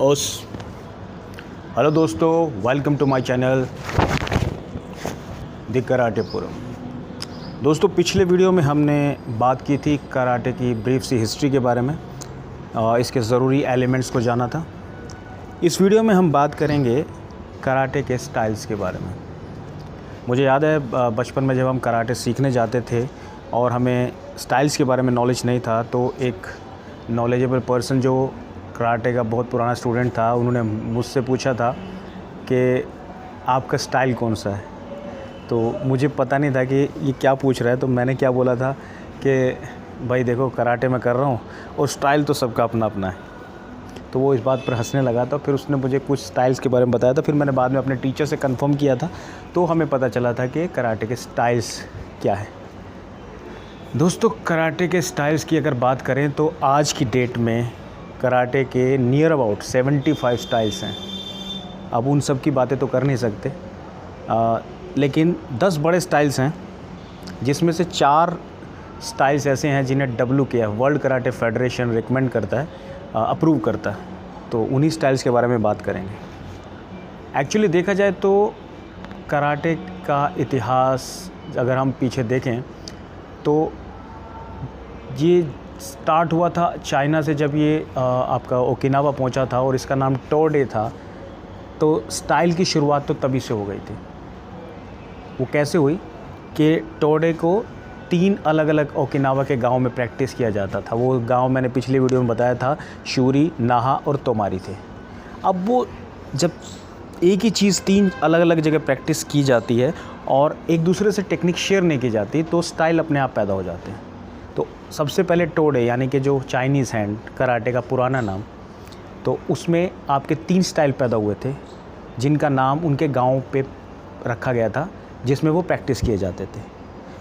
ओस हेलो दोस्तों, welcome to my channel the Karatepuram. दोस्तों, पिछले वीडियो में हमने बात की थी कराटे की ब्रीफ सी हिस्ट्री के बारे में, इसके ज़रूरी एलिमेंट्स को जाना था। इस वीडियो में हम बात करेंगे कराटे के स्टाइल्स के बारे में। मुझे याद है बचपन में जब हम कराटे सीखने जाते थे और हमें स्टाइल्स के बारे में नॉलेज नहीं था, तो एक नॉलेजेबल पर्सन जो कराटे का बहुत पुराना स्टूडेंट था, उन्होंने मुझसे पूछा था कि आपका स्टाइल कौन सा है। तो मुझे पता नहीं था कि ये क्या पूछ रहा है, तो मैंने क्या बोला था कि भाई देखो, कराटे में कर रहा हूँ और स्टाइल तो सबका अपना अपना है। तो वो इस बात पर हंसने लगा था। फिर उसने मुझे कुछ स्टाइल्स के बारे में बताया था। फिर मैंने बाद में अपने टीचर से कंफर्म किया था, तो हमें पता चला था कि कराटे के स्टाइल्स क्या है। दोस्तों, कराटे के स्टाइल्स की अगर बात करें तो आज की डेट में कराटे के नियर अबाउट 75 स्टाइल्स हैं। अब उन सब की बातें तो कर नहीं सकते, लेकिन 10 बड़े स्टाइल्स हैं, जिसमें से 4 स्टाइल्स ऐसे हैं जिन्हें WKF world karate federation recommend करता है, अप्रूव करता है। तो उन्हीं स्टाइल्स के बारे में बात करेंगे। एक्चुअली देखा जाए तो कराटे का इतिहास अगर हम पीछे देखें तो ये स्टार्ट हुआ था चाइना से। जब ये आपका ओकिनावा पहुंचा था और इसका नाम टोडे था, तो स्टाइल की शुरुआत तो तभी से हो गई थी। वो कैसे हुई कि टोडे को 3 अलग अलग ओकिनावा के गांव में प्रैक्टिस किया जाता था। वो गांव मैंने पिछली वीडियो में बताया था, शूरी, नाहा और तोमारी थे। अब वो जब एक ही चीज़ 3 अलग अलग जगह प्रैक्टिस की जाती है और एक दूसरे से टेक्निक शेयर नहीं की जाती, तो स्टाइल अपने आप पैदा हो जाते हैं। तो सबसे पहले टोडे, यानी कि जो चाइनीज़ हैंड कराटे का पुराना नाम, तो उसमें आपके 3 स्टाइल पैदा हुए थे, जिनका नाम उनके गांव पे रखा गया था, जिसमें वो प्रैक्टिस किए जाते थे।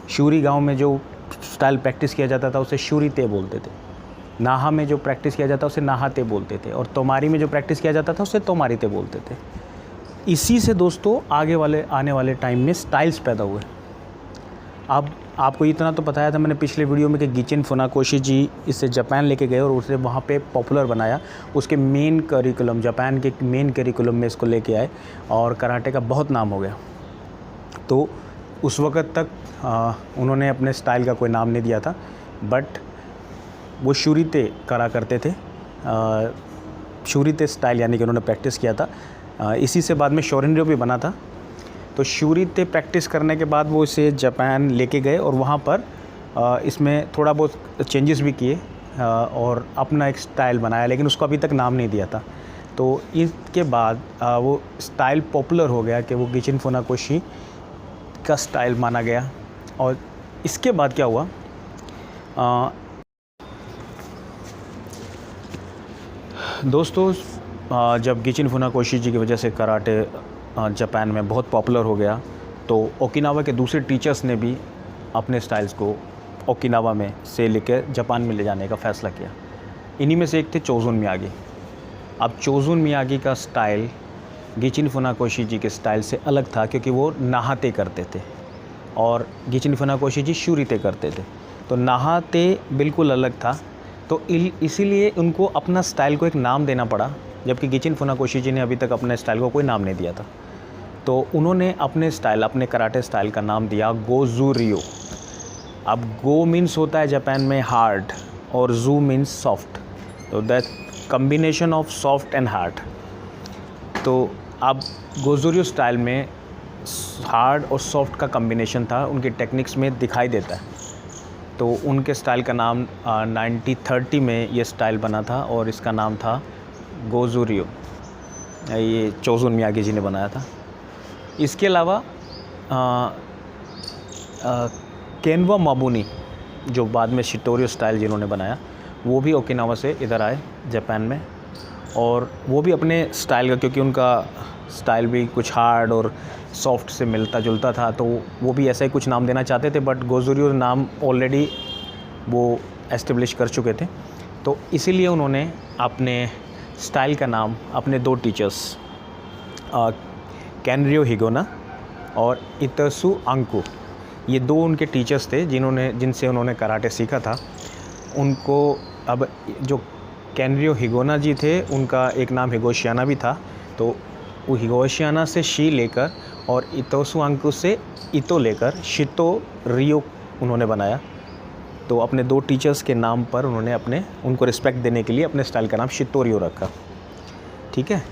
शूरी गांव में जो स्टाइल प्रैक्टिस किया जाता था उसे शूरी ते बोलते थे। नाहा में जो प्रैक्टिस किया जाता उसे नाहा ते बोलते थे। और तोमारी में जो प्रैक्टिस किया जाता था उसे तोमारी ते बोलते थे। इसी से दोस्तों आने वाले टाइम में स्टाइल्स पैदा हुए। अब आपको इतना तो बताया था मैंने पिछले वीडियो में कि गिचिन फुनाकोशी जी इसे जापान लेके गए और उसे वहाँ पे पॉपुलर बनाया। उसके मेन करिकुलम, जापान के मेन करिकुलम में इसको लेके आए और कराटे का बहुत नाम हो गया। तो उस वक़्त तक उन्होंने अपने स्टाइल का कोई नाम नहीं दिया था, बट वो शूरीते करा करते थे। शूरीते स्टाइल यानी कि उन्होंने प्रैक्टिस किया था। इसी से बाद में शोरिनर्यो भी बना था। तो शूरीते प्रैक्टिस करने के बाद वो इसे जापान लेके गए और वहाँ पर इसमें थोड़ा बहुत चेंजेस भी किए और अपना एक स्टाइल बनाया, लेकिन उसको अभी तक नाम नहीं दिया था। तो इसके बाद वो स्टाइल पॉपुलर हो गया कि वो गिचिन फुनाकोशी का स्टाइल माना गया। और इसके बाद क्या हुआ, दोस्तों, जब गिचिन फुनाकोशी जी की वजह से कराटे जापान में बहुत पॉपुलर हो गया, तो ओकिनावा के दूसरे टीचर्स ने भी अपने स्टाइल्स को ओकिनावा में से लेकर जापान में ले जाने का फ़ैसला किया। इन्हीं में से एक थे चोजुन मियागी। अब चोजुन मियागी का स्टाइल गिचिन फुनाकोशी जी के स्टाइल से अलग था, क्योंकि वो नाहाते करते थे और गिचिन फुनाकोशी जी शूरीते करते थे। तो नाहाते बिल्कुल अलग था, तो इसीलिए उनको अपना स्टाइल को एक नाम देना पड़ा, जबकि गिचिन फुनाकोशी जी ने अभी तक अपने स्टाइल को कोई नाम नहीं दिया था। तो उन्होंने अपने स्टाइल, अपने कराटे स्टाइल का नाम दिया गोजू-रियो। अब गो मीन्स होता है जापान में हार्ड और जू मीन्स सॉफ्ट, तो that combination of soft and hard. तो अब गोजू-रियो स्टाइल में हार्ड और सॉफ्ट का कम्बिनेशन था, उनकी टेक्निक्स में दिखाई देता है। तो उनके स्टाइल का नाम 1930 में ये स्टाइल बना था और इसका नाम था गोजू-रियो। ये चोजुन मियागी जी ने बनाया था। इसके अलावा केनवा माबुनी, जो बाद में शिटोरियो स्टाइल जिन्होंने बनाया, वो भी ओकिनावा से इधर आए जापान में, और वो भी अपने स्टाइल का, क्योंकि उनका स्टाइल भी कुछ हार्ड और सॉफ्ट से मिलता जुलता था, तो वो भी ऐसा ही कुछ नाम देना चाहते थे, बट गोजू-रियो नाम ऑलरेडी वो एस्टेब्लिश कर चुके थे। तो इसीलिए उन्होंने अपने स्टाइल का नाम अपने 2 टीचर्स कैनरियो हिगोना और इतसु अंकु, ये 2 उनके टीचर्स थे जिनसे उन्होंने कराटे सीखा था। उनको अब जो कैनरियो हिगोना जी थे, उनका एक नाम हिगोशियाना भी था। तो वो हिगोशियाना से शी लेकर और इतोसुआंकु से इतो लेकर शितो रियो उन्होंने बनाया। तो अपने 2 टीचर्स के नाम पर उन्होंने उनको रिस्पेक्ट देने के लिए अपने स्टाइल का नाम शितोरियो रखा। ठीक है।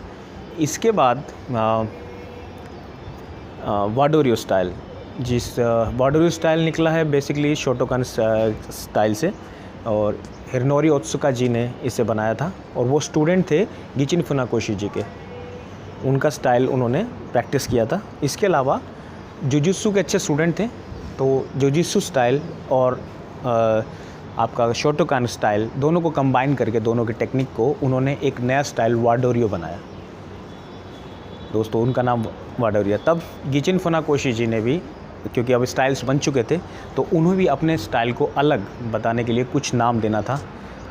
इसके बाद वाडोरियो स्टाइल, वाडोरियो स्टाइल निकला है बेसिकली शोटोकान स्टाइल से, और हिरोनोरी ओत्सुका जी ने इसे बनाया था, और वो स्टूडेंट थे गिचिन फुनाकोशी जी के। उनका स्टाइल उन्होंने प्रैक्टिस किया था। इसके अलावा जुजुत्सु के अच्छे स्टूडेंट थे, तो जुजुत्सु स्टाइल और आपका शोटोकान स्टाइल दोनों को कंबाइन करके, दोनों की टेक्निक को उन्होंने एक नया स्टाइल वाडोरियो बनाया। दोस्तों उनका नाम वाडोरियो। तब गिचिन फुनाकोशी जी ने भी, क्योंकि अब स्टाइल्स बन चुके थे, तो उन्हें भी अपने स्टाइल को अलग बताने के लिए कुछ नाम देना था।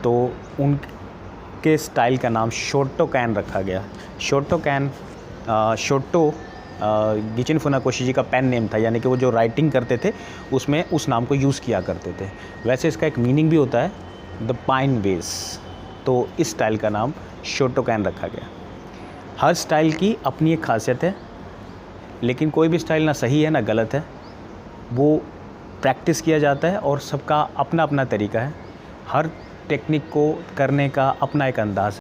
तो उनके स्टाइल का नाम शोटोकैन रखा गया। शोटोकैन, शोटो गिचिन फुनाकोशी जी का पेन नेम था, यानी कि वो जो राइटिंग करते थे उसमें उस नाम को यूज़ किया करते थे। वैसे इसका एक मीनिंग भी होता है, द पाइन बेस। तो इस स्टाइल का नाम शोटोकैन रखा गया। हर स्टाइल की अपनी एक खासियत है, लेकिन कोई भी स्टाइल ना सही है ना गलत है, वो प्रैक्टिस किया जाता है और सबका अपना अपना तरीका है। हर टेक्निक को करने का अपना एक अंदाज़ है।